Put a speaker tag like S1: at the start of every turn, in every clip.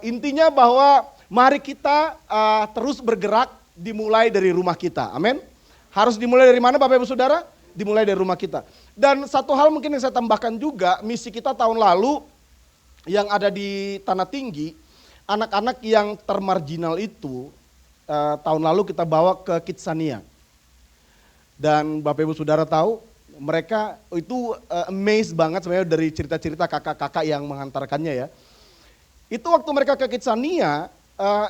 S1: Intinya bahwa mari kita terus bergerak dimulai dari rumah kita. Amin. Harus dimulai dari mana Bapak Ibu Saudara? Dimulai dari rumah kita. Dan satu hal mungkin yang saya tambahkan juga, misi kita tahun lalu yang ada di Tanah Tinggi, anak-anak yang termarginal itu tahun lalu kita bawa ke Kidsania. Dan Bapak Ibu Saudara tahu, mereka itu amazed banget sebenarnya dari cerita-cerita kakak-kakak yang menghantarkannya ya. Itu waktu mereka ke Kidsania,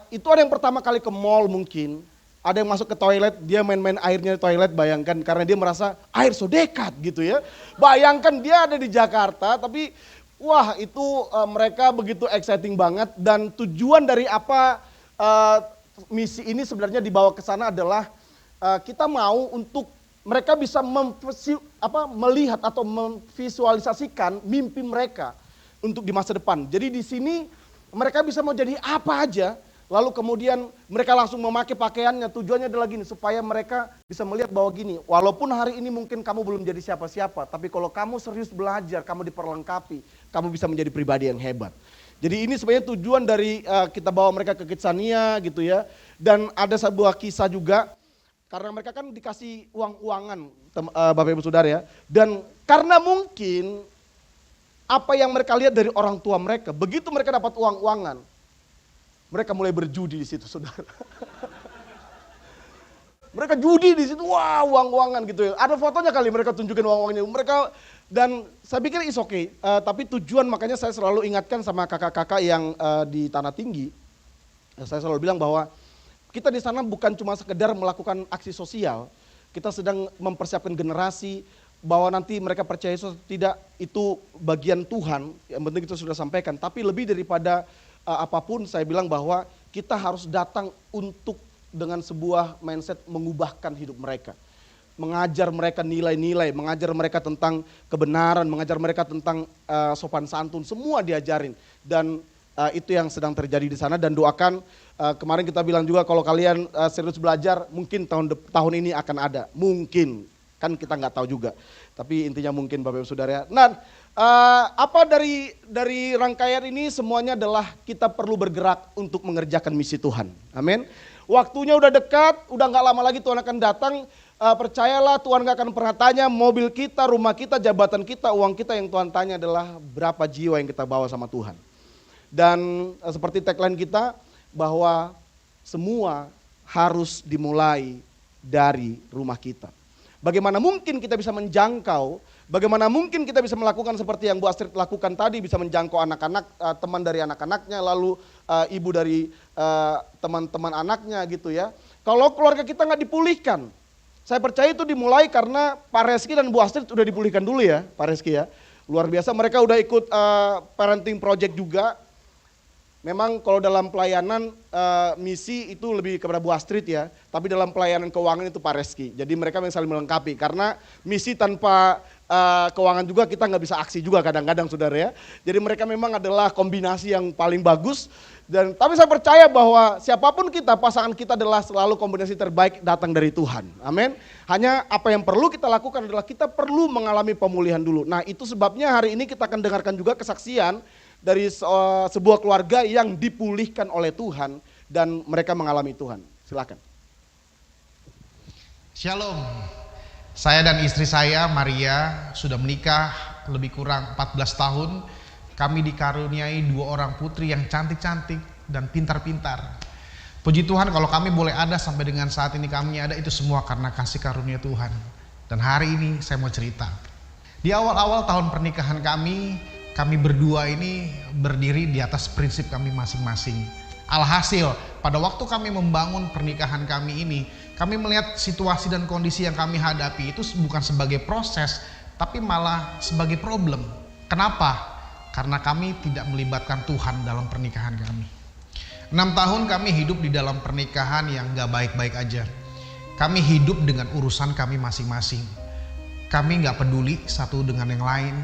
S1: itu ada yang pertama kali ke mall mungkin, ada yang masuk ke toilet, dia main-main airnya di toilet, bayangkan karena dia merasa air so dekat gitu ya. Bayangkan dia ada di Jakarta tapi wah itu mereka begitu exciting banget dan tujuan dari apa misi ini sebenarnya dibawa ke sana adalah kita mau untuk mereka bisa melihat atau memvisualisasikan mimpi mereka untuk di masa depan. Jadi di sini mereka bisa mau jadi apa aja. Lalu kemudian mereka langsung memakai pakaiannya, tujuannya adalah gini, supaya mereka bisa melihat bahwa gini, walaupun hari ini mungkin kamu belum jadi siapa-siapa, tapi kalau kamu serius belajar, kamu diperlengkapi, kamu bisa menjadi pribadi yang hebat. Jadi ini sebenarnya tujuan dari kita bawa mereka ke Kidsania gitu ya. Dan ada sebuah kisah juga, karena mereka kan dikasih uang-uangan Bapak Ibu Saudara ya. Dan karena mungkin apa yang mereka lihat dari orang tua mereka, begitu mereka dapat uang-uangan, mereka mulai berjudi di situ, saudara. Mereka judi di situ, wah uang-uangan gitu ya. Ada fotonya kali mereka tunjukin uang-uangnya. Mereka dan saya pikir is okay. Tapi tujuan makanya saya selalu ingatkan sama kakak-kakak yang di Tanah Tinggi. Saya selalu bilang bahwa kita di sana bukan cuma sekedar melakukan aksi sosial. Kita sedang mempersiapkan generasi bahwa nanti mereka percaya Yesus tidak, itu bagian Tuhan. Yang penting kita sudah sampaikan. Tapi lebih daripada apapun saya bilang bahwa kita harus datang untuk dengan sebuah mindset mengubahkan hidup mereka. Mengajar mereka nilai-nilai, mengajar mereka tentang kebenaran, mengajar mereka tentang sopan santun, semua diajarin. Dan itu yang sedang terjadi di sana dan doakan, kemarin kita bilang juga kalau kalian serius belajar mungkin tahun ini akan ada. Mungkin, kan kita nggak tahu juga. Tapi intinya mungkin Bapak Ibu Saudara. Nah, apa dari rangkaian ini semuanya adalah kita perlu bergerak untuk mengerjakan misi Tuhan. Amin. Waktunya udah dekat, udah gak lama lagi Tuhan akan datang. Percayalah Tuhan gak akan pernah tanya mobil kita, rumah kita, jabatan kita, uang kita. Yang Tuhan tanya adalah berapa jiwa yang kita bawa sama Tuhan. Dan seperti tagline kita bahwa semua harus dimulai dari rumah kita. Bagaimana mungkin kita bisa menjangkau, bagaimana mungkin kita bisa melakukan seperti yang Bu Astrid lakukan tadi, bisa menjangkau anak-anak, teman dari anak-anaknya, lalu ibu dari teman-teman anaknya gitu ya. Kalau keluarga kita nggak dipulihkan, saya percaya itu dimulai karena Pak Reski dan Bu Astrid udah dipulihkan dulu ya, Pak Reski ya. Luar biasa, mereka udah ikut parenting project juga. Memang kalau dalam pelayanan misi itu lebih kepada Bu Astrid ya, tapi dalam pelayanan keuangan itu Pak Reski. Jadi mereka yang saling melengkapi, karena misi tanpa keuangan juga kita nggak bisa aksi juga kadang-kadang saudara ya. Jadi mereka memang adalah kombinasi yang paling bagus. Tapi saya percaya bahwa siapapun kita, pasangan kita adalah selalu kombinasi terbaik datang dari Tuhan. Amin. Hanya apa yang perlu kita lakukan adalah kita perlu mengalami pemulihan dulu. Nah itu sebabnya hari ini kita akan dengarkan juga kesaksian dari sebuah keluarga yang dipulihkan oleh Tuhan dan mereka mengalami Tuhan. Silakan.
S2: Shalom. Saya dan istri saya Maria sudah menikah lebih kurang 14 tahun. Kami dikaruniai 2 orang putri yang cantik-cantik dan pintar-pintar. Puji Tuhan kalau kami boleh ada sampai dengan saat ini kami ada, itu semua karena kasih karunia Tuhan. Dan hari ini saya mau cerita. Di awal-awal tahun pernikahan kami berdua ini berdiri di atas prinsip kami masing-masing. Alhasil, pada waktu kami membangun pernikahan kami ini, kami melihat situasi dan kondisi yang kami hadapi itu bukan sebagai proses, tapi malah sebagai problem. Kenapa? Karena kami tidak melibatkan Tuhan dalam pernikahan kami. 6 tahun kami hidup di dalam pernikahan yang gak baik-baik aja. Kami hidup dengan urusan kami masing-masing. Kami gak peduli satu dengan yang lain.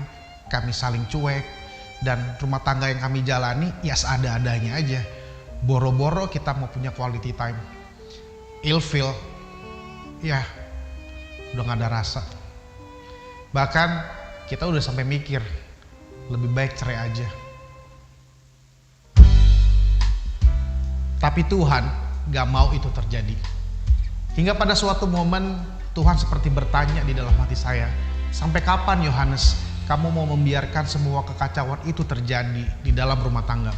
S2: Kami saling cuek, dan rumah tangga yang kami jalani ya seada-adanya aja. Boro-boro kita mau punya quality time, ilfeel, ya udah gak ada rasa. Bahkan kita udah sampai mikir lebih baik cerai aja. Tapi Tuhan gak mau itu terjadi. Hingga pada suatu momen Tuhan seperti bertanya di dalam hati saya, sampai kapan Yohanes kamu mau membiarkan semua kekacauan itu terjadi di dalam rumah tanggamu?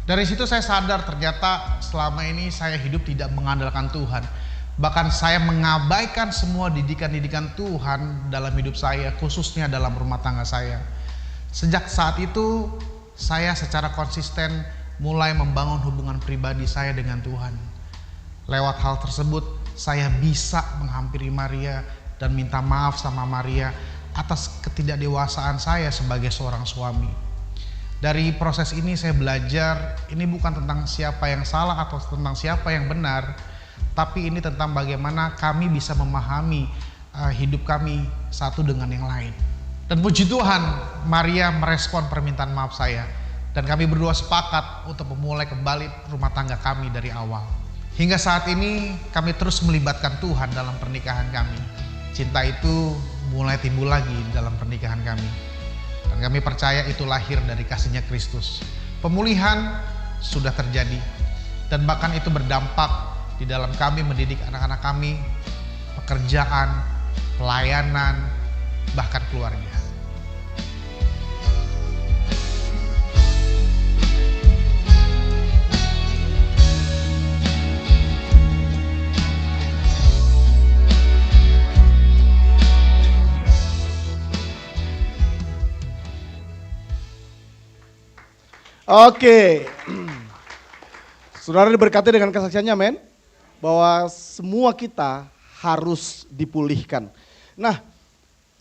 S2: Dari situ saya sadar ternyata selama ini saya hidup tidak mengandalkan Tuhan. Bahkan saya mengabaikan semua didikan-didikan Tuhan dalam hidup saya, khususnya dalam rumah tangga saya. Sejak saat itu saya secara konsisten mulai membangun hubungan pribadi saya dengan Tuhan. Lewat hal tersebut saya bisa menghampiri Maria dan minta maaf sama Maria atas ketidakdewasaan saya sebagai seorang suami. Dari proses ini saya belajar, ini bukan tentang siapa yang salah atau tentang siapa yang benar, tapi ini tentang bagaimana kami bisa memahami hidup kami satu dengan yang lain. Dan puji Tuhan, Maria merespon permintaan maaf saya, dan kami berdua sepakat untuk memulai kembali rumah tangga kami dari awal. Hingga saat ini kami terus melibatkan Tuhan dalam pernikahan kami. Cinta itu mulai timbul lagi dalam pernikahan kami. Dan kami percaya itu lahir dari kasih-Nya Kristus. Pemulihan sudah terjadi. Dan bahkan itu berdampak di dalam kami mendidik anak-anak kami, pekerjaan, pelayanan, bahkan keluarga.
S1: Oke, saudara diberkati dengan kesaksiannya, men, bahwa semua kita harus dipulihkan. Nah,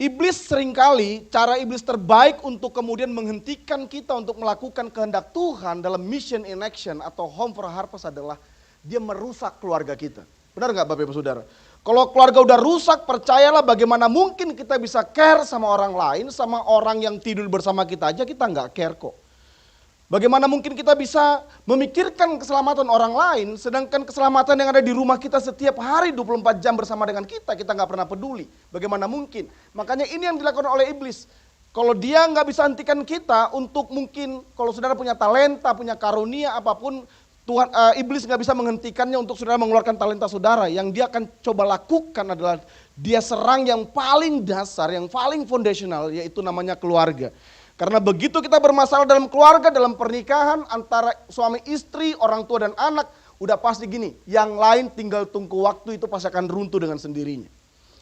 S1: iblis seringkali, cara iblis terbaik untuk kemudian menghentikan kita untuk melakukan kehendak Tuhan dalam mission in action atau home for harvest adalah dia merusak keluarga kita. Benar nggak Bapak Ibu Saudara? Kalau keluarga udah rusak, percayalah bagaimana mungkin kita bisa care sama orang lain, sama orang yang tidur bersama kita aja kita nggak care kok. Bagaimana mungkin kita bisa memikirkan keselamatan orang lain, sedangkan keselamatan yang ada di rumah kita setiap hari 24 jam bersama dengan kita nggak pernah peduli. Bagaimana mungkin? Makanya ini yang dilakukan oleh iblis. Kalau dia nggak bisa hentikan kita untuk mungkin, kalau saudara punya talenta, punya karunia apapun, Tuhan iblis nggak bisa menghentikannya untuk saudara mengeluarkan talenta saudara. Yang dia akan coba lakukan adalah dia serang yang paling dasar, yang paling foundational, yaitu namanya keluarga. Karena begitu kita bermasalah dalam keluarga, dalam pernikahan antara suami istri, orang tua dan anak, udah pasti gini, yang lain tinggal tunggu waktu itu pasti akan runtuh dengan sendirinya.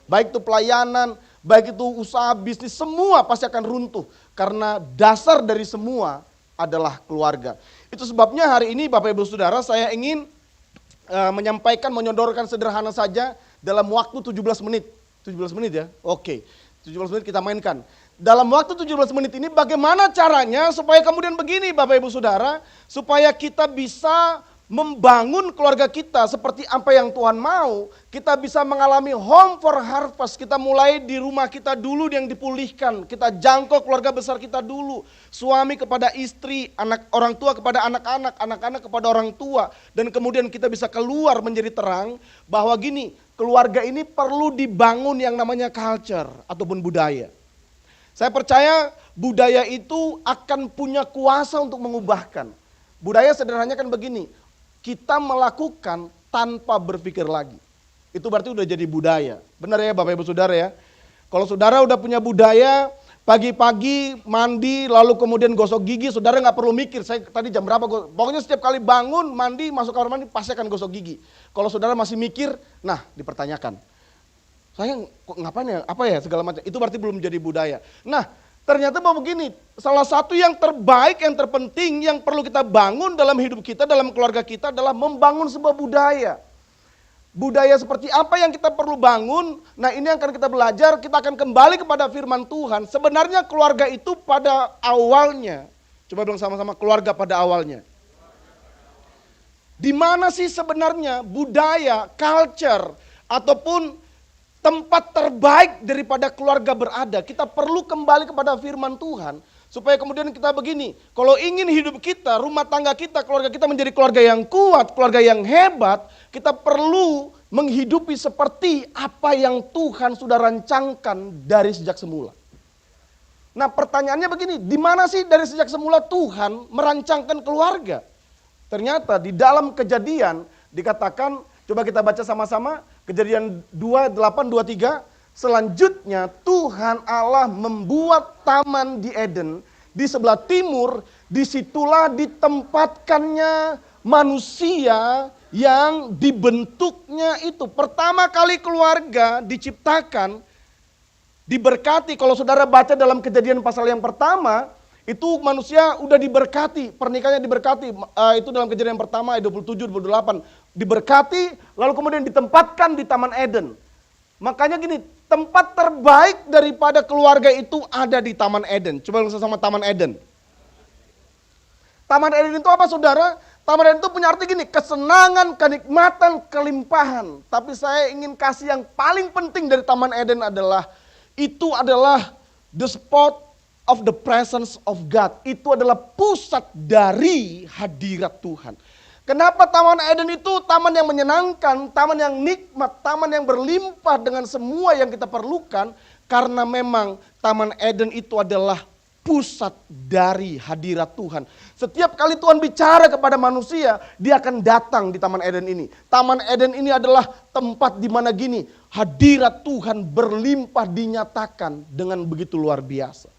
S1: Baik itu pelayanan, baik itu usaha, bisnis, semua pasti akan runtuh. Karena dasar dari semua adalah keluarga. Itu sebabnya hari ini Bapak Ibu Saudara saya ingin menyampaikan, menyodorkan sederhana saja dalam waktu 17 menit. 17 menit ya? Oke, 17 menit kita mainkan. Dalam waktu 17 menit ini bagaimana caranya supaya kemudian begini Bapak Ibu Saudara, supaya kita bisa membangun keluarga kita seperti apa yang Tuhan mau, kita bisa mengalami home for harvest, kita mulai di rumah kita dulu yang dipulihkan, kita jangkau keluarga besar kita dulu, suami kepada istri, orang tua kepada anak-anak, anak-anak kepada orang tua, dan kemudian kita bisa keluar menjadi terang bahwa gini, keluarga ini perlu dibangun yang namanya culture ataupun budaya. Saya percaya budaya itu akan punya kuasa untuk mengubahkan. Budaya sederhananya kan begini, kita melakukan tanpa berpikir lagi. Itu berarti udah jadi budaya. Benar ya Bapak Ibu Saudara ya? Kalau saudara udah punya budaya, pagi-pagi mandi lalu kemudian gosok gigi, saudara nggak perlu mikir, saya tadi jam berapa, pokoknya setiap kali bangun, mandi, masuk kamar mandi pasti akan gosok gigi. Kalau saudara masih mikir, nah dipertanyakan. Saya ngapain ya, apa ya segala macam, itu berarti belum jadi budaya. Nah ternyata bahwa begini, salah satu yang terbaik, yang terpenting, yang perlu kita bangun dalam hidup kita, dalam keluarga kita adalah membangun sebuah budaya. Budaya seperti apa yang kita perlu bangun, nah ini yang akan kita belajar, kita akan kembali kepada firman Tuhan. Sebenarnya keluarga itu pada awalnya, coba bilang sama-sama, keluarga pada awalnya. Di mana sih sebenarnya budaya, culture, ataupun tempat terbaik daripada keluarga berada? Kita perlu kembali kepada firman Tuhan. Supaya kemudian kita begini, kalau ingin hidup kita, rumah tangga kita, keluarga kita menjadi keluarga yang kuat, keluarga yang hebat, kita perlu menghidupi seperti apa yang Tuhan sudah rancangkan dari sejak semula. Nah pertanyaannya begini, di mana sih dari sejak semula Tuhan merancangkan keluarga? Ternyata di dalam Kejadian dikatakan, coba kita baca sama-sama, Kejadian 2:8-23, selanjutnya Tuhan Allah membuat taman di Eden di sebelah timur, disitulah ditempatkannya manusia yang dibentuknya itu. Pertama kali keluarga diciptakan, diberkati. Kalau saudara baca dalam Kejadian pasal yang pertama, itu manusia udah diberkati, pernikahannya diberkati. Itu dalam Kejadian pertama ayat 27-28. Diberkati, lalu kemudian ditempatkan di Taman Eden. Makanya gini, tempat terbaik daripada keluarga itu ada di Taman Eden. Coba sama Taman Eden. Taman Eden itu apa saudara? Taman Eden itu punya arti gini, kesenangan, kenikmatan, kelimpahan. Tapi saya ingin kasih yang paling penting dari Taman Eden adalah, itu adalah the spot of the presence of God. Itu adalah pusat dari hadirat Tuhan. Kenapa Taman Eden itu taman yang menyenangkan, taman yang nikmat, taman yang berlimpah dengan semua yang kita perlukan? Karena memang Taman Eden itu adalah pusat dari hadirat Tuhan. Setiap kali Tuhan bicara kepada manusia, dia akan datang di Taman Eden ini. Taman Eden ini adalah tempat di mana gini, hadirat Tuhan berlimpah dinyatakan dengan begitu luar biasa.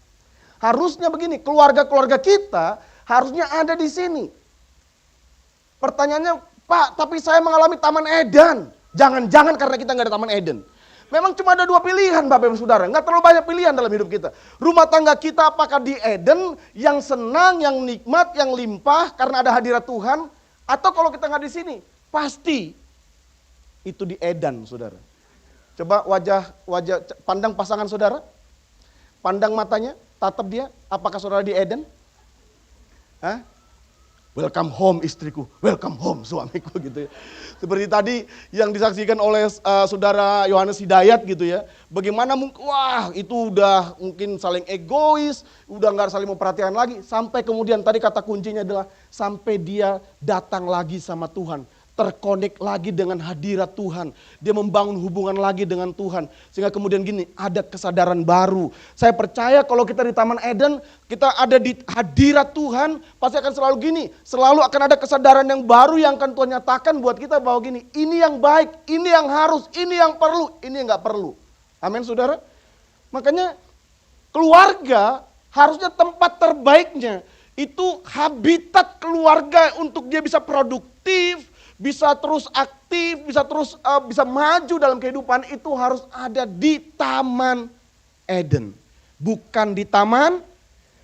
S1: Harusnya begini, keluarga-keluarga kita harusnya ada di sini. Pertanyaannya, Pak, tapi saya mengalami Taman Eden. Jangan-jangan karena kita nggak ada Taman Eden. Memang cuma ada 2 pilihan Bapak Ibu Saudara. Nggak terlalu banyak pilihan dalam hidup kita. Rumah tangga kita apakah di Eden, yang senang, yang nikmat, yang limpah karena ada hadirat Tuhan. Atau kalau kita nggak di sini, pasti itu di Eden saudara. Coba pandang pasangan saudara. Pandang matanya, tatap dia, apakah saudara di Eden? Hah? Welcome home istriku, welcome home suamiku gitu ya. Seperti tadi yang disaksikan oleh saudara Yohanes Hidayat gitu ya. Bagaimana wah itu udah mungkin saling egois, udah gak saling memperhatikan lagi. Sampai kemudian tadi kata kuncinya adalah sampai dia datang lagi sama Tuhan. Terkonek lagi dengan hadirat Tuhan. Dia membangun hubungan lagi dengan Tuhan. Sehingga kemudian gini, ada kesadaran baru. Saya percaya kalau kita di Taman Eden, kita ada di hadirat Tuhan, pasti akan selalu gini. Selalu akan ada kesadaran yang baru yang akan Tuhan nyatakan buat kita bahwa gini, ini yang baik, ini yang harus, ini yang perlu, ini yang gak perlu. Amin saudara. Makanya keluarga harusnya tempat terbaiknya. Itu habitat keluarga untuk dia bisa produktif, bisa terus aktif, bisa terus bisa maju dalam kehidupan, itu harus ada di Taman Eden. Bukan di Taman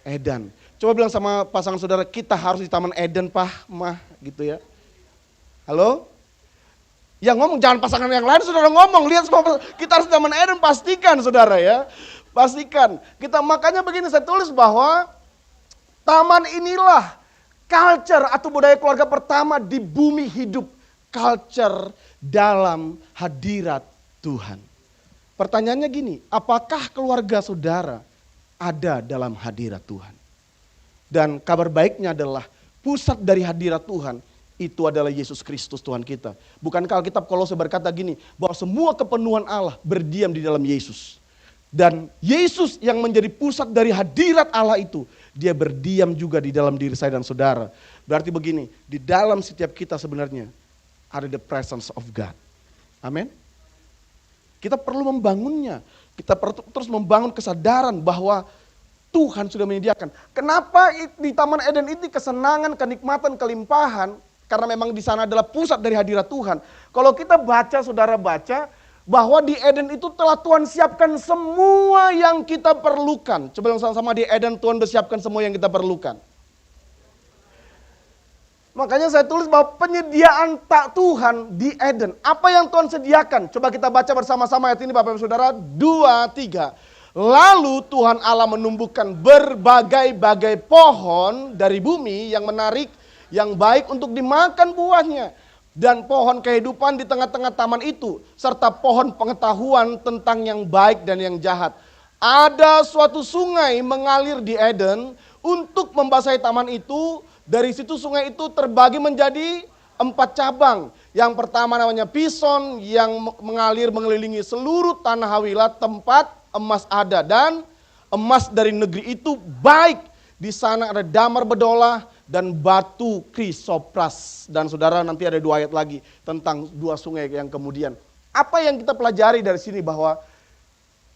S1: Eden. Coba bilang sama pasangan saudara, kita harus di Taman Eden Pak, Mah, gitu ya. Halo? Yang ngomong jangan pasangan yang lain, saudara ngomong, lihat semua kita harus di Taman Eden, pastikan saudara ya. Pastikan. Kita makanya begini saya tulis bahwa taman inilah culture atau budaya keluarga pertama di bumi hidup. Culture dalam hadirat Tuhan. Pertanyaannya gini, apakah keluarga saudara ada dalam hadirat Tuhan? Dan kabar baiknya adalah pusat dari hadirat Tuhan itu adalah Yesus Kristus Tuhan kita. Bukankah Alkitab Kolose berkata gini, bahwa semua kepenuhan Allah berdiam di dalam Yesus. Dan Yesus yang menjadi pusat dari hadirat Allah itu, dia berdiam juga di dalam diri saya dan saudara. Berarti begini, di dalam setiap kita sebenarnya ada the presence of God. Amin. Kita perlu membangunnya. Kita perlu terus membangun kesadaran bahwa Tuhan sudah menyediakan. Kenapa di Taman Eden ini kesenangan, kenikmatan, kelimpahan? Karena memang di sana adalah pusat dari hadirat Tuhan. Kalau kita baca, saudara baca, bahwa di Eden itu telah Tuhan siapkan semua yang kita perlukan. Coba sama-sama di Eden Tuhan sudah siapkan semua yang kita perlukan. Makanya saya tulis bahwa penyediaan tak Tuhan di Eden. Apa yang Tuhan sediakan? Coba kita baca bersama-sama ayat ini Bapak Ibu Saudara. 2, 3. Lalu Tuhan Allah menumbuhkan berbagai-bagai pohon dari bumi yang menarik, yang baik untuk dimakan buahnya. Dan pohon kehidupan di tengah-tengah taman itu, serta pohon pengetahuan tentang yang baik dan yang jahat. Ada suatu sungai mengalir di Eden untuk membasahi taman itu. Dari situ sungai itu terbagi menjadi 4 cabang. Yang pertama namanya Pison yang mengalir mengelilingi seluruh tanah Hawilah, tempat emas ada. Dan emas dari negeri itu baik. Di sana ada damar bedolah dan batu krisopras. Dan saudara nanti ada 2 ayat lagi tentang 2 sungai yang kemudian. Apa yang kita pelajari dari sini bahwa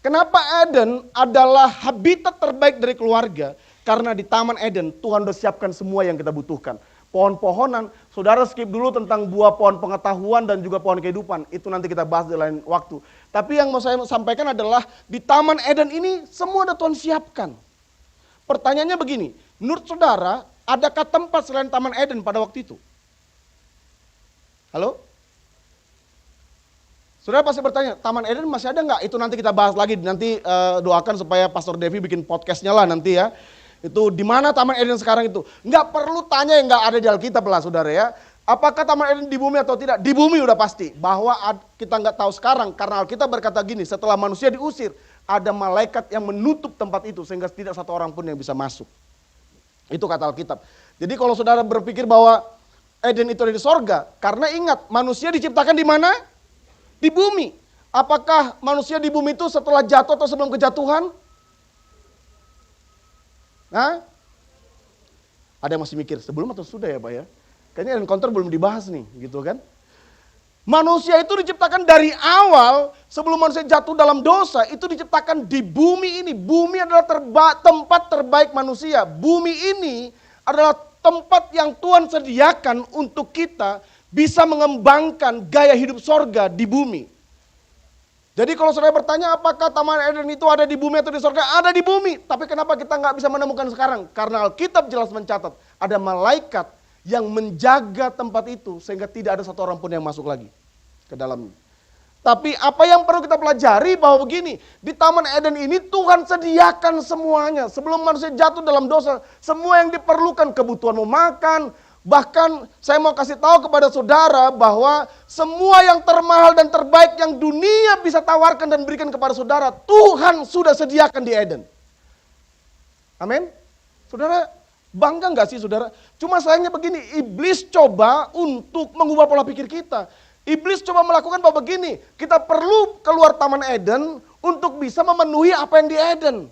S1: kenapa Eden adalah habitat terbaik dari keluarga? Karena di Taman Eden Tuhan sudah siapkan semua yang kita butuhkan. Pohon-pohonan, saudara skip dulu tentang buah pohon pengetahuan dan juga pohon kehidupan. Itu nanti kita bahas di lain waktu. Tapi yang mau saya sampaikan adalah di Taman Eden ini semua sudah Tuhan siapkan. Pertanyaannya begini, menurut saudara adakah tempat selain Taman Eden pada waktu itu? Halo? Saudara pasti bertanya, Taman Eden masih ada nggak? Itu nanti kita bahas lagi, nanti doakan supaya Pastor Devi bikin podcastnya lah nanti ya. Itu di mana Taman Eden sekarang itu? Nggak perlu tanya yang nggak ada di Alkitab lah saudara ya. Apakah Taman Eden di bumi atau tidak? Di bumi udah pasti. Bahwa kita nggak tahu sekarang karena Alkitab berkata gini, setelah manusia diusir, ada malaikat yang menutup tempat itu sehingga tidak satu orang pun yang bisa masuk. Itu kata Alkitab. Jadi kalau saudara berpikir bahwa Eden itu ada di sorga, karena ingat manusia diciptakan di mana? Di bumi. Apakah manusia di bumi itu setelah jatuh atau sebelum kejatuhan? Nah, ada yang masih mikir sebelum atau sudah ya Pak ya? Kayaknya encounter belum dibahas nih gitu kan. Manusia itu diciptakan dari awal sebelum manusia jatuh dalam dosa itu diciptakan di bumi ini. Bumi adalah tempat terbaik manusia. Bumi ini adalah tempat yang Tuhan sediakan untuk kita bisa mengembangkan gaya hidup sorga di bumi. Jadi kalau saudara bertanya apakah Taman Eden itu ada di bumi atau di sorga? Ada di bumi. Tapi kenapa kita nggak bisa menemukan sekarang? Karena Alkitab jelas mencatat ada malaikat yang menjaga tempat itu sehingga tidak ada satu orang pun yang masuk lagi ke dalamnya. Tapi apa yang perlu kita pelajari bahwa begini, di Taman Eden ini Tuhan sediakan semuanya. Sebelum manusia jatuh dalam dosa, semua yang diperlukan, kebutuhan mau makan, bahkan saya mau kasih tahu kepada saudara bahwa semua yang termahal dan terbaik yang dunia bisa tawarkan dan berikan kepada saudara, Tuhan sudah sediakan di Eden. Amin. Saudara bangga nggak sih saudara? Cuma sayangnya begini, iblis coba untuk mengubah pola pikir kita. Iblis coba melakukan bahwa begini, kita perlu keluar Taman Eden untuk bisa memenuhi apa yang di Eden.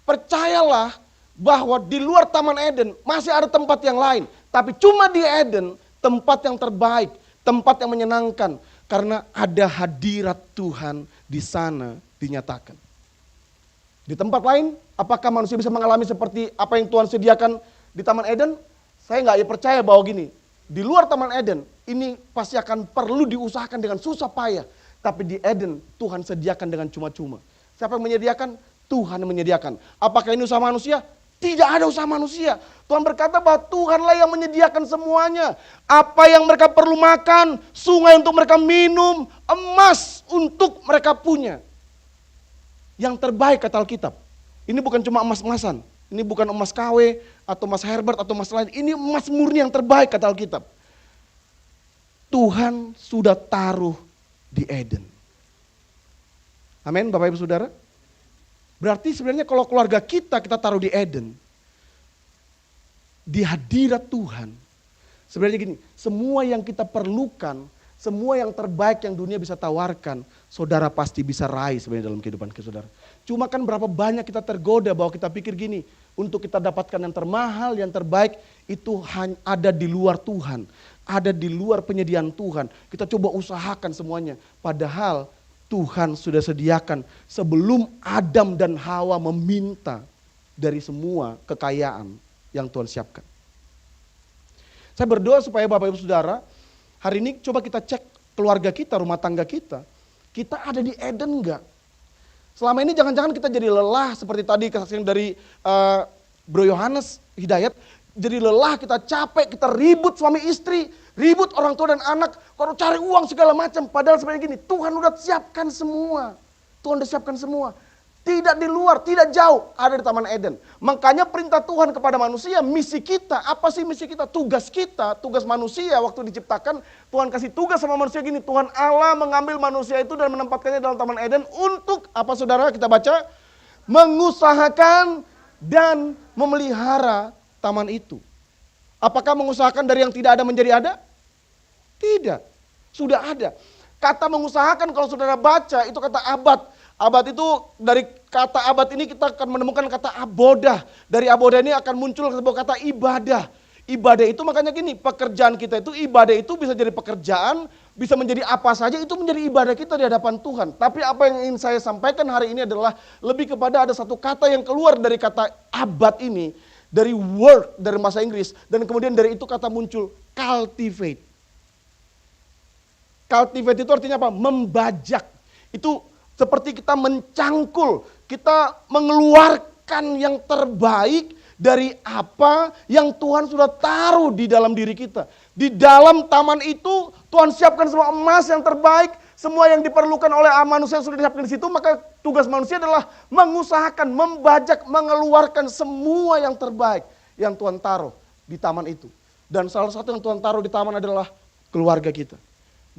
S1: Percayalah bahwa di luar Taman Eden masih ada tempat yang lain. Tapi cuma di Eden tempat yang terbaik, tempat yang menyenangkan. Karena ada hadirat Tuhan di sana dinyatakan. Di tempat lain, apakah manusia bisa mengalami seperti apa yang Tuhan sediakan di Taman Eden? Saya nggak percaya bahwa gini, di luar Taman Eden ini pasti akan perlu diusahakan dengan susah payah. Tapi di Eden Tuhan sediakan dengan cuma-cuma. Siapa yang menyediakan? Tuhan yang menyediakan. Apakah ini usaha manusia? Tidak ada usaha manusia. Tuhan berkata bahwa Tuhanlah yang menyediakan semuanya. Apa yang mereka perlu makan, sungai untuk mereka minum, emas untuk mereka punya. Yang terbaik kata Alkitab. Ini bukan cuma emas-emasan. Ini bukan emas KW atau emas Herbert atau emas lain. Ini emas murni yang terbaik kata Alkitab. Tuhan sudah taruh di Eden. Amin Bapak Ibu Saudara. Berarti sebenarnya kalau keluarga kita taruh di Eden, di hadirat Tuhan, sebenarnya gini, semua yang kita perlukan, semua yang terbaik yang dunia bisa tawarkan, saudara pasti bisa raih sebenarnya dalam kehidupan saudara. Cuma kan berapa banyak kita tergoda bahwa kita pikir gini, untuk kita dapatkan yang termahal, yang terbaik, itu hanya ada di luar Tuhan, ada di luar penyediaan Tuhan. Kita coba usahakan semuanya, padahal Tuhan sudah sediakan sebelum Adam dan Hawa meminta dari semua kekayaan yang Tuhan siapkan. Saya berdoa supaya Bapak Ibu Saudara, hari ini coba kita cek keluarga kita, rumah tangga kita. Kita ada di Eden enggak? Selama ini jangan-jangan kita jadi lelah seperti tadi kesaksian dari Bro Yohanes Hidayat. Jadi lelah, kita capek, kita ribut suami istri, ribut orang tua dan anak, kalau cari uang segala macam. Padahal sebenarnya gini, Tuhan udah siapkan semua. Tuhan udah siapkan semua. Tidak di luar, tidak jauh, ada di Taman Eden. Makanya perintah Tuhan kepada manusia, misi kita, apa sih misi kita? Tugas kita, tugas manusia waktu diciptakan, Tuhan kasih tugas sama manusia gini, Tuhan Allah mengambil manusia itu dan menempatkannya dalam Taman Eden untuk, apa saudara kita baca? Mengusahakan dan memelihara taman itu. Apakah mengusahakan dari yang tidak ada menjadi ada? Tidak, sudah ada. Kata mengusahakan kalau saudara baca itu kata abad. Abad itu, dari kata abad ini kita akan menemukan kata abodah. Dari abodah ini akan muncul sebuah kata ibadah. Ibadah itu makanya gini, pekerjaan kita itu, ibadah itu bisa jadi pekerjaan, bisa menjadi apa saja, itu menjadi ibadah kita di hadapan Tuhan. Tapi apa yang ingin saya sampaikan hari ini adalah lebih kepada ada satu kata yang keluar dari kata abad ini, dari word, dari bahasa Inggris, dan kemudian dari itu kata muncul cultivate. Cultivate itu artinya apa? Membajak. Itu seperti kita mencangkul, kita mengeluarkan yang terbaik dari apa yang Tuhan sudah taruh di dalam diri kita. Di dalam taman itu Tuhan siapkan semua emas yang terbaik, semua yang diperlukan oleh manusia sudah disiapkan di situ, maka tugas manusia adalah mengusahakan, membajak, mengeluarkan semua yang terbaik yang Tuhan taruh di taman itu. Dan salah satu yang Tuhan taruh di taman adalah keluarga kita.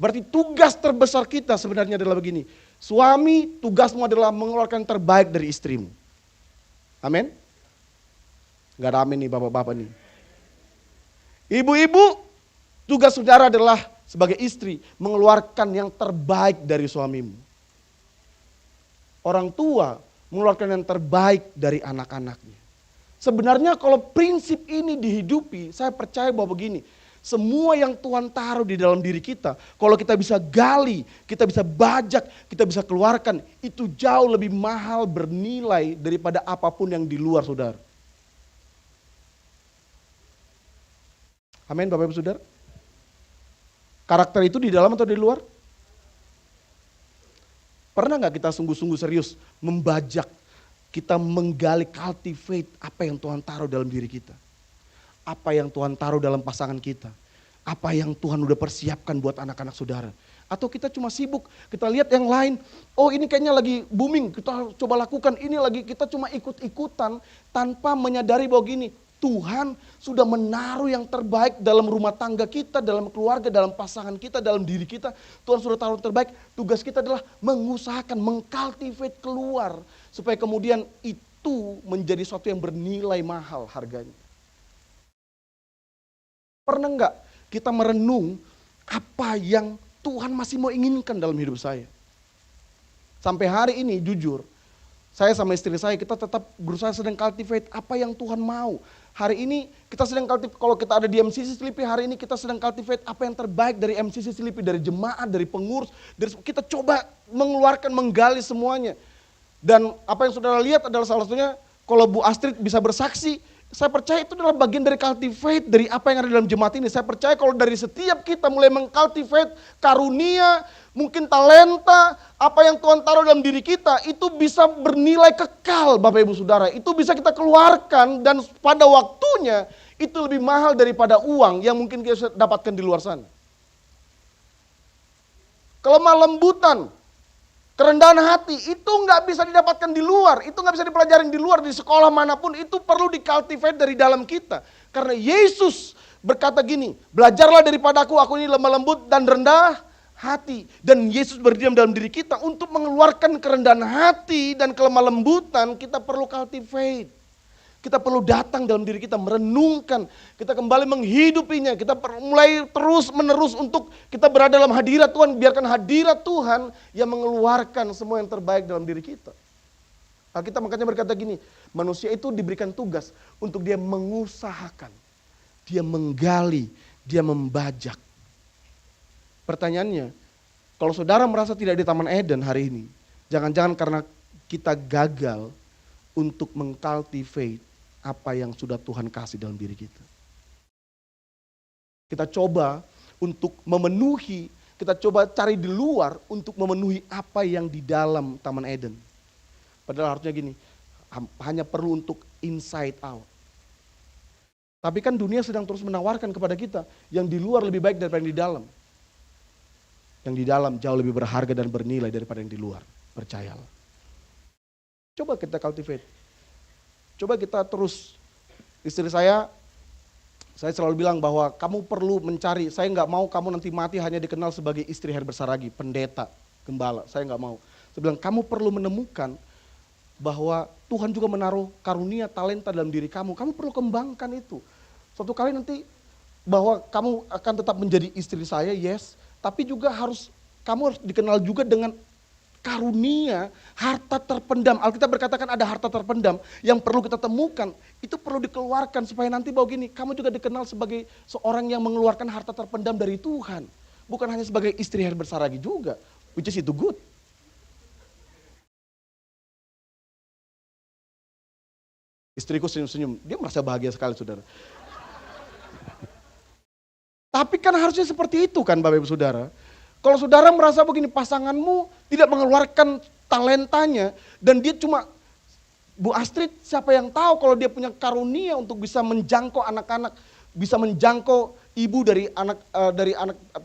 S1: Berarti tugas terbesar kita sebenarnya adalah begini. Suami, tugasmu adalah mengeluarkan yang terbaik dari istrimu. Amin. Gak ada amin nih bapak-bapak nih. Ibu-ibu, tugas saudara adalah sebagai istri mengeluarkan yang terbaik dari suamimu. Orang tua mengeluarkan yang terbaik dari anak-anaknya. Sebenarnya kalau prinsip ini dihidupi, saya percaya bahwa begini, semua yang Tuhan taruh di dalam diri kita, kalau kita bisa gali, kita bisa bajak, kita bisa keluarkan, itu jauh lebih mahal bernilai daripada apapun yang di luar saudara. Amin Bapak Ibu Saudara. Karakter itu di dalam atau di luar? Pernah gak kita sungguh-sungguh serius membajak, kita menggali, cultivate apa yang Tuhan taruh dalam diri kita? Apa yang Tuhan taruh dalam pasangan kita? Apa yang Tuhan udah persiapkan buat anak-anak saudara? Atau kita cuma sibuk, kita lihat yang lain, oh ini kayaknya lagi booming, kita coba lakukan, ini lagi kita cuma ikut-ikutan tanpa menyadari bahwa gini, Tuhan sudah menaruh yang terbaik dalam rumah tangga kita, dalam keluarga, dalam pasangan kita, dalam diri kita. Tuhan sudah taruh yang terbaik, tugas kita adalah mengusahakan, mengcultivate keluar. Supaya kemudian itu menjadi sesuatu yang bernilai mahal harganya. Pernah enggak kita merenung apa yang Tuhan masih mau inginkan dalam hidup saya? Sampai hari ini jujur, saya sama istri saya kita tetap berusaha sedang cultivate apa yang Tuhan mau. Hari ini kita sedang cultivate, kalau kita ada di MCC Sleepy, hari ini kita sedang cultivate apa yang terbaik dari MCC Sleepy, dari jemaat, dari pengurus, kita coba mengeluarkan, menggali semuanya. Dan apa yang saudara lihat adalah salah satunya, kalau Bu Astrid bisa bersaksi, saya percaya itu adalah bagian dari cultivate, dari apa yang ada dalam jemaat ini. Saya percaya kalau dari setiap kita mulai mengcultivate karunia, mungkin talenta, apa yang Tuhan taruh dalam diri kita, itu bisa bernilai kekal Bapak Ibu Saudara. Itu bisa kita keluarkan dan pada waktunya itu lebih mahal daripada uang yang mungkin kita dapatkan di luar sana. Kelemah lembutan, kerendahan hati, itu nggak bisa didapatkan di luar, itu nggak bisa dipelajarin di luar, di sekolah manapun, itu perlu dicultivate dari dalam kita. Karena Yesus berkata gini, belajarlah daripada aku ini lemah lembut dan rendah hati. Dan Yesus berdiam dalam diri kita untuk mengeluarkan kerendahan hati dan kelemah lembutan, kita perlu cultivate. Kita perlu datang dalam diri kita, merenungkan, kita kembali menghidupinya, kita mulai terus menerus untuk kita berada dalam hadirat Tuhan, biarkan hadirat Tuhan yang mengeluarkan semua yang terbaik dalam diri kita. Alkitab makanya berkata gini, manusia itu diberikan tugas untuk dia mengusahakan, dia menggali, dia membajak. Pertanyaannya, kalau saudara merasa tidak di Taman Eden hari ini, jangan-jangan karena kita gagal untuk mengcultivate apa yang sudah Tuhan kasih dalam diri kita. Kita coba untuk memenuhi, kita coba cari di luar untuk memenuhi apa yang di dalam Taman Eden. Padahal harusnya gini, hanya perlu untuk inside out. Tapi kan dunia sedang terus menawarkan kepada kita, yang di luar lebih baik daripada yang di dalam. Yang di dalam jauh lebih berharga dan bernilai daripada yang di luar, percayalah. Coba kita cultivate. Coba kita terus, istri saya selalu bilang bahwa kamu perlu mencari, saya nggak mau kamu nanti mati hanya dikenal sebagai istri Herbert Saragi, pendeta, gembala, saya nggak mau. Saya bilang kamu perlu menemukan bahwa Tuhan juga menaruh karunia, talenta dalam diri kamu perlu kembangkan itu. Suatu kali nanti bahwa kamu akan tetap menjadi istri saya, yes, tapi juga kamu harus dikenal juga dengan karunia, harta terpendam. Alkitab berkatakan ada harta terpendam yang perlu kita temukan. Itu perlu dikeluarkan supaya nanti bahwa gini, kamu juga dikenal sebagai seorang yang mengeluarkan harta terpendam dari Tuhan. Bukan hanya sebagai istri Herbert Saragi juga, which is itu good. Istriku senyum-senyum, dia merasa bahagia sekali saudara. Tapi kan harusnya seperti itu kan Bapak Ibu Saudara. Kalau saudara merasa begini, pasanganmu tidak mengeluarkan talentanya dan dia cuma, Bu Astrid siapa yang tahu kalau dia punya karunia untuk bisa menjangkau anak-anak, bisa menjangkau ibu dari anak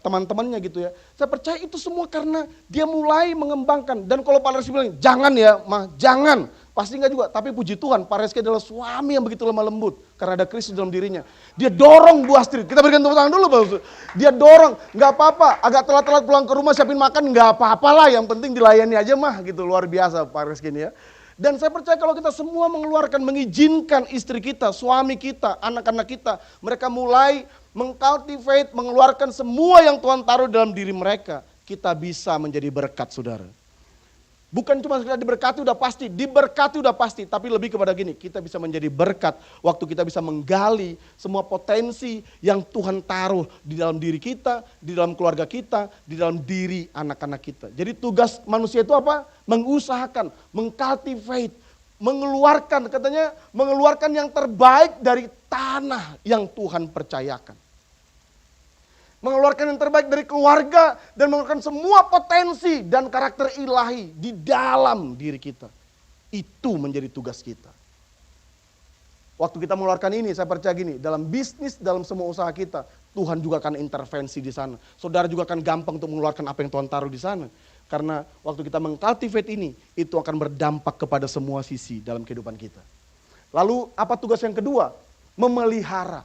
S1: teman-temannya gitu ya. Saya percaya itu semua karena dia mulai mengembangkan. Dan kalau Pak Reski bilang, jangan ya mah, jangan. Pasti enggak juga, tapi puji Tuhan Pak Reski adalah suami yang begitu lemah lembut. Karena ada Kristus dalam dirinya. Dia dorong Bu Astrid, kita berikan tepuk tangan dulu Bapak. Dia dorong, gak apa-apa, agak telat-telat pulang ke rumah siapin makan, gak apa-apa lah, yang penting dilayani aja mah gitu. Luar biasa Pak Reski ini ya. Dan saya percaya kalau kita semua mengeluarkan, mengizinkan istri kita, suami kita, anak-anak kita, mereka mulai mengcultivate, mengeluarkan semua yang Tuhan taruh dalam diri mereka, kita bisa menjadi berkat saudara. Bukan cuma sekedar diberkati udah pasti, tapi lebih kepada gini, kita bisa menjadi berkat waktu kita bisa menggali semua potensi yang Tuhan taruh di dalam diri kita, di dalam keluarga kita, di dalam diri anak-anak kita. Jadi tugas manusia itu apa? Mengusahakan, mengcultivate, mengeluarkan, katanya mengeluarkan yang terbaik dari tanah yang Tuhan percayakan. Mengeluarkan yang terbaik dari keluarga dan mengeluarkan semua potensi dan karakter ilahi di dalam diri kita. Itu menjadi tugas kita. Waktu kita mengeluarkan ini, saya percaya gini, dalam bisnis, dalam semua usaha kita, Tuhan juga akan intervensi di sana. Saudara juga akan gampang untuk mengeluarkan apa yang Tuhan taruh di sana. Karena waktu kita mengcultivate ini, itu akan berdampak kepada semua sisi dalam kehidupan kita. Lalu apa tugas yang kedua? Memelihara.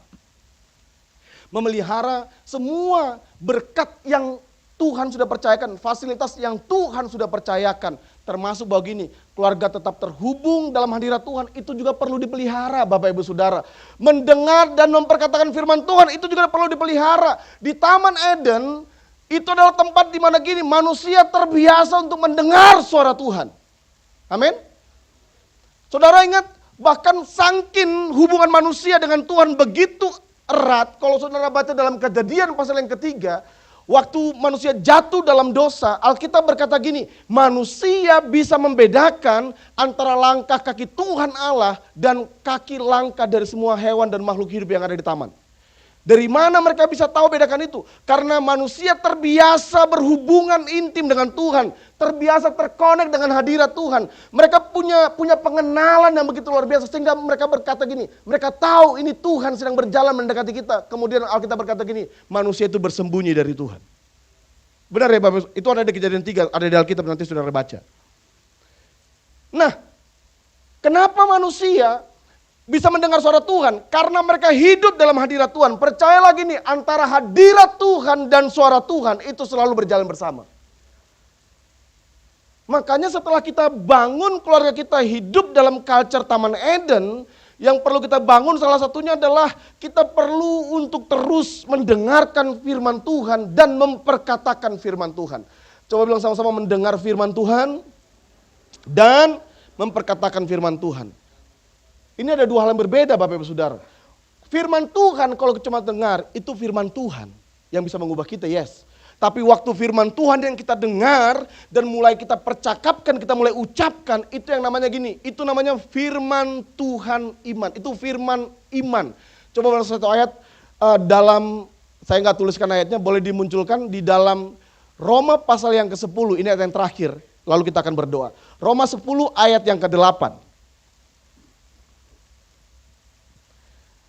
S1: Memelihara semua berkat yang Tuhan sudah percayakan, fasilitas yang Tuhan sudah percayakan. Termasuk bahwa gini, keluarga tetap terhubung dalam hadirat Tuhan, itu juga perlu dipelihara Bapak Ibu Saudara. Mendengar dan memperkatakan firman Tuhan, itu juga perlu dipelihara. Di Taman Eden, itu adalah tempat di mana gini, manusia terbiasa untuk mendengar suara Tuhan. Amin. Saudara ingat, bahkan saking hubungan manusia dengan Tuhan begitu erat, kalau saudara baca dalam Kejadian pasal yang ketiga, waktu manusia jatuh dalam dosa, Alkitab berkata gini, manusia bisa membedakan antara langkah kaki Tuhan Allah dan kaki langkah dari semua hewan dan makhluk hidup yang ada di taman. Dari mana mereka bisa tahu bedakan itu? Karena manusia terbiasa berhubungan intim dengan Tuhan, terbiasa terkonek dengan hadirat Tuhan. Mereka punya pengenalan yang begitu luar biasa sehingga mereka berkata gini, mereka tahu ini Tuhan sedang berjalan mendekati kita. Kemudian Alkitab berkata gini, manusia itu bersembunyi dari Tuhan. Benar ya Bapak? Itu ada di Kejadian 3, ada di Alkitab, nanti saudara baca. Nah, kenapa manusia bisa mendengar suara Tuhan? Karena mereka hidup dalam hadirat Tuhan. Percayalah gini, antara hadirat Tuhan dan suara Tuhan itu selalu berjalan bersama. Makanya setelah kita bangun keluarga kita hidup dalam culture Taman Eden, yang perlu kita bangun salah satunya adalah kita perlu untuk terus mendengarkan firman Tuhan dan memperkatakan firman Tuhan. Coba bilang sama-sama, mendengar firman Tuhan dan memperkatakan firman Tuhan. Ini ada dua hal yang berbeda Bapak Ibu Saudara. Firman Tuhan kalau cuma dengar, itu firman Tuhan yang bisa mengubah kita, yes. Tapi waktu firman Tuhan yang kita dengar dan mulai kita percakapkan, kita mulai ucapkan, itu yang namanya gini, itu namanya firman Tuhan iman. Itu firman iman. Coba satu ayat dalam, saya nggak tuliskan ayatnya, boleh dimunculkan di dalam Roma pasal yang ke-10, ini ayat yang terakhir, lalu kita akan berdoa. Roma 10 ayat yang ke-8.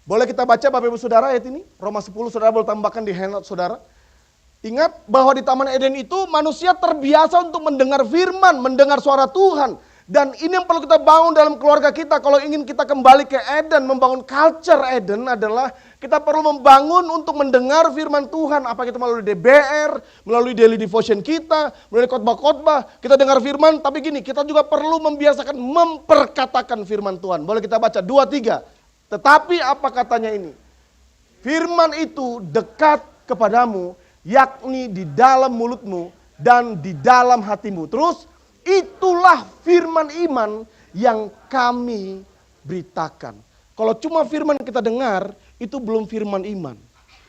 S1: Boleh kita baca Bapak Ibu Saudara ayat ini? Roma 10, saudara boleh tambahkan di handout saudara. Ingat bahwa di Taman Eden itu manusia terbiasa untuk mendengar firman, mendengar suara Tuhan. Dan ini yang perlu kita bangun dalam keluarga kita. Kalau ingin kita kembali ke Eden, membangun culture Eden adalah kita perlu membangun untuk mendengar firman Tuhan. Apa kita melalui DBR, melalui daily devotion kita, melalui khotbah-khotbah. Kita dengar firman, tapi gini, kita juga perlu membiasakan memperkatakan firman Tuhan. Boleh kita baca 2-3. Tetapi apa katanya ini? Firman itu dekat kepadamu, yakni di dalam mulutmu dan di dalam hatimu. Terus Itulah firman iman yang kami beritakan. Kalau cuma firman kita dengar, itu belum firman iman.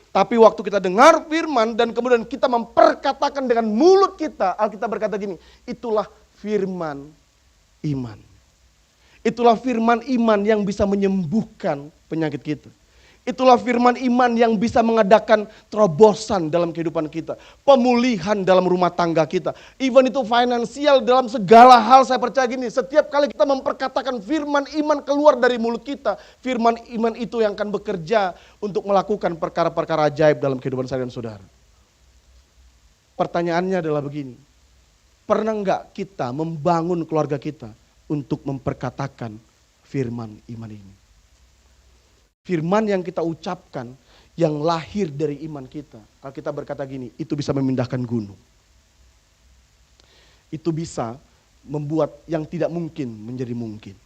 S1: Tapi waktu kita dengar firman dan kemudian kita memperkatakan dengan mulut kita, Alkitab berkata gini, itulah firman iman. Itulah firman iman yang bisa menyembuhkan penyakit kita. Itulah firman iman yang bisa mengadakan terobosan dalam kehidupan kita. Pemulihan dalam rumah tangga kita. Even itu finansial dalam segala hal, saya percaya gini. Setiap kali kita memperkatakan firman iman keluar dari mulut kita. Firman iman itu yang akan bekerja untuk melakukan perkara-perkara ajaib dalam kehidupan saya dan saudara. Pertanyaannya adalah begini. Pernah enggak kita membangun keluarga kita untuk memperkatakan firman iman ini? Firman yang kita ucapkan, yang lahir dari iman kita. Alkitab berkata gini, itu bisa memindahkan gunung. Itu bisa membuat yang tidak mungkin menjadi mungkin.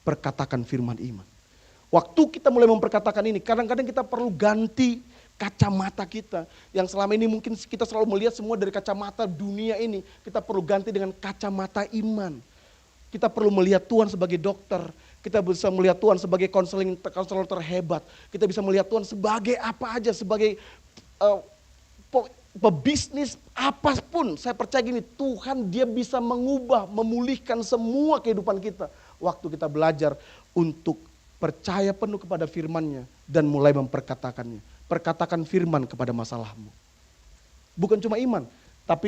S1: Perkatakan firman iman. Waktu kita mulai memperkatakan ini, kadang-kadang kita perlu ganti kacamata kita. Yang selama ini mungkin kita selalu melihat semua dari kacamata dunia ini. Kita perlu ganti dengan kacamata iman. Kita perlu melihat Tuhan sebagai dokter. Kita bisa melihat Tuhan sebagai konselor terhebat. Kita bisa melihat Tuhan sebagai apa aja, sebagai pebisnis apapun. Saya percaya gini, Tuhan dia bisa mengubah, memulihkan semua kehidupan kita. Waktu kita belajar untuk percaya penuh kepada firman-Nya dan mulai memperkatakannya. Perkatakan firman kepada masalahmu. Bukan cuma iman,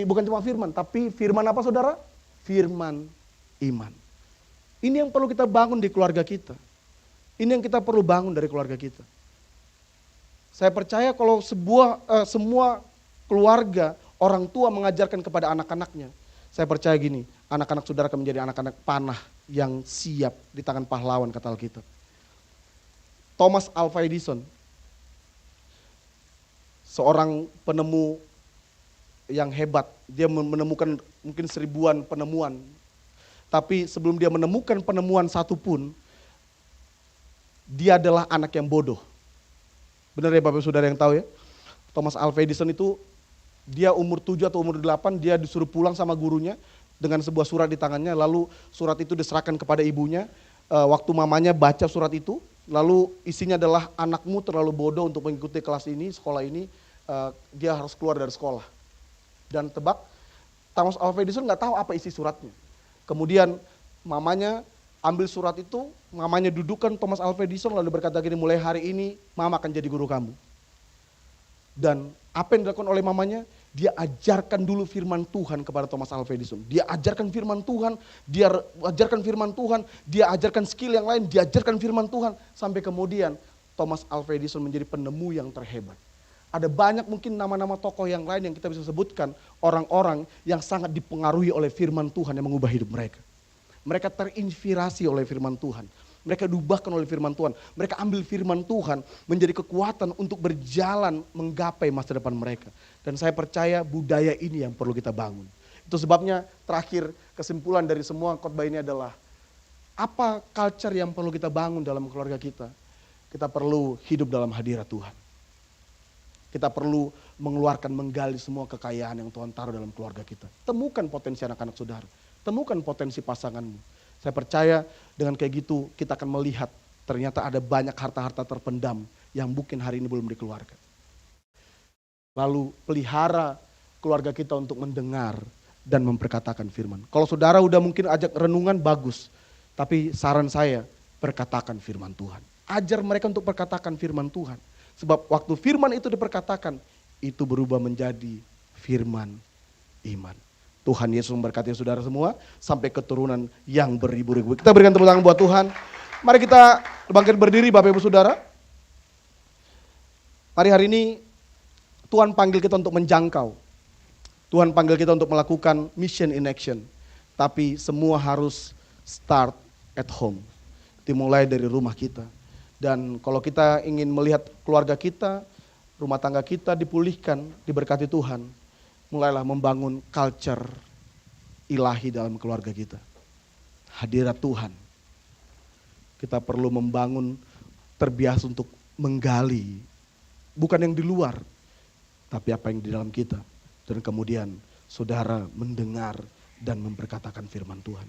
S1: bukan cuma firman, tapi firman apa saudara? Firman iman. Ini yang perlu kita bangun di keluarga kita. Ini yang kita perlu bangun dari keluarga kita. Saya percaya kalau semua keluarga, orang tua mengajarkan kepada anak-anaknya. Saya percaya gini, anak-anak saudara akan menjadi anak-anak panah yang siap di tangan pahlawan, kata Alkitab. Thomas Alva Edison, seorang penemu yang hebat. Dia menemukan mungkin 1000-an penemuan. Tapi sebelum dia menemukan penemuan satu pun, dia adalah anak yang bodoh. Benar ya Bapak Saudara yang tahu ya? Thomas Alva Edison itu, dia umur 7 atau umur 8, dia disuruh pulang sama gurunya dengan sebuah surat di tangannya. Lalu surat itu diserahkan kepada ibunya. Waktu mamanya baca surat itu, lalu isinya adalah anakmu terlalu bodoh untuk mengikuti kelas ini, sekolah ini, dia harus keluar dari sekolah. Dan tebak, Thomas Alva Edison nggak tahu apa isi suratnya. Kemudian mamanya ambil surat itu, mamanya dudukkan Thomas Alva Edison lalu berkata gini, mulai hari ini mama akan jadi guru kamu. Dan apa yang dilakukan oleh mamanya? Dia ajarkan dulu firman Tuhan kepada Thomas Alva Edison. Dia ajarkan firman Tuhan, dia ajarkan firman Tuhan, dia ajarkan skill yang lain, dia ajarkan firman Tuhan. Sampai kemudian Thomas Alva Edison menjadi penemu yang terhebat. Ada banyak mungkin nama-nama tokoh yang lain yang kita bisa sebutkan. Orang-orang yang sangat dipengaruhi oleh firman Tuhan yang mengubah hidup mereka. Mereka terinspirasi oleh firman Tuhan. Mereka diubahkan oleh firman Tuhan. Mereka ambil firman Tuhan menjadi kekuatan untuk berjalan menggapai masa depan mereka. Dan saya percaya budaya ini yang perlu kita bangun. Itu sebabnya terakhir kesimpulan dari semua khotbah ini adalah apa culture yang perlu kita bangun dalam keluarga kita. Kita perlu hidup dalam hadirat Tuhan. Kita perlu mengeluarkan, menggali semua kekayaan yang Tuhan taruh dalam keluarga kita. Temukan potensi anak-anak saudara. Temukan potensi pasanganmu. Saya percaya dengan kayak gitu kita akan melihat ternyata ada banyak harta-harta terpendam yang mungkin hari ini belum dikeluarkan. Lalu pelihara keluarga kita untuk mendengar dan memperkatakan firman. Kalau saudara udah mungkin ajak renungan bagus. Tapi saran saya, perkatakan firman Tuhan. Ajar mereka untuk perkatakan firman Tuhan. Sebab waktu firman itu diperkatakan, itu berubah menjadi firman iman. Tuhan Yesus memberkati saudara semua, sampai keturunan yang beribu-ribu. Kita berikan tepuk tangan buat Tuhan. Mari kita bangkit berdiri Bapak Ibu Saudara. Mari hari ini Tuhan panggil kita untuk menjangkau. Tuhan panggil kita untuk melakukan mission in action. Tapi semua harus start at home. Dimulai dari rumah kita. Dan kalau kita ingin melihat keluarga kita, rumah tangga kita dipulihkan, diberkati Tuhan, mulailah membangun culture ilahi dalam keluarga kita. Hadirat Tuhan. Kita perlu membangun, terbiasa untuk menggali, bukan yang di luar, tapi apa yang di dalam kita. Dan kemudian saudara mendengar dan memperkatakan firman Tuhan.